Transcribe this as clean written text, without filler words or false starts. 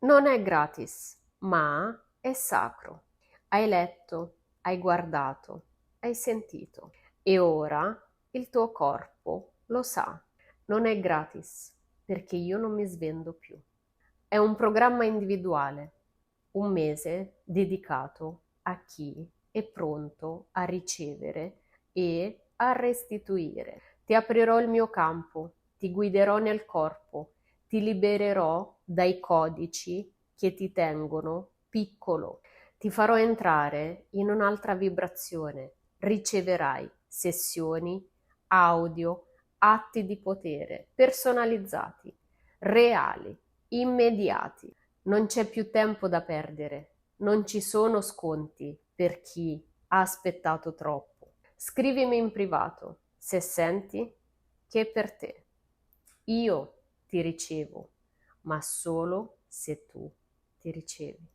Non è gratis, ma è sacro. Hai letto, hai guardato, hai sentito. E ora il tuo corpo lo sa. Non è gratis, perché io non mi svendo più. È un programma individuale, un mese dedicato a chi è pronto a ricevere e a restituire. Ti aprirò il mio campo, ti guiderò nel corpo, ti libererò dai codici che ti tengono piccolo, ti farò entrare in un'altra vibrazione, riceverai sessioni, audio, atti di potere personalizzati, reali, immediati. Non c'è più tempo da perdere, non ci sono sconti per chi ha aspettato troppo. Scrivimi in privato se senti che è per te. Io ti ricevo, ma solo se tu ti ricevi.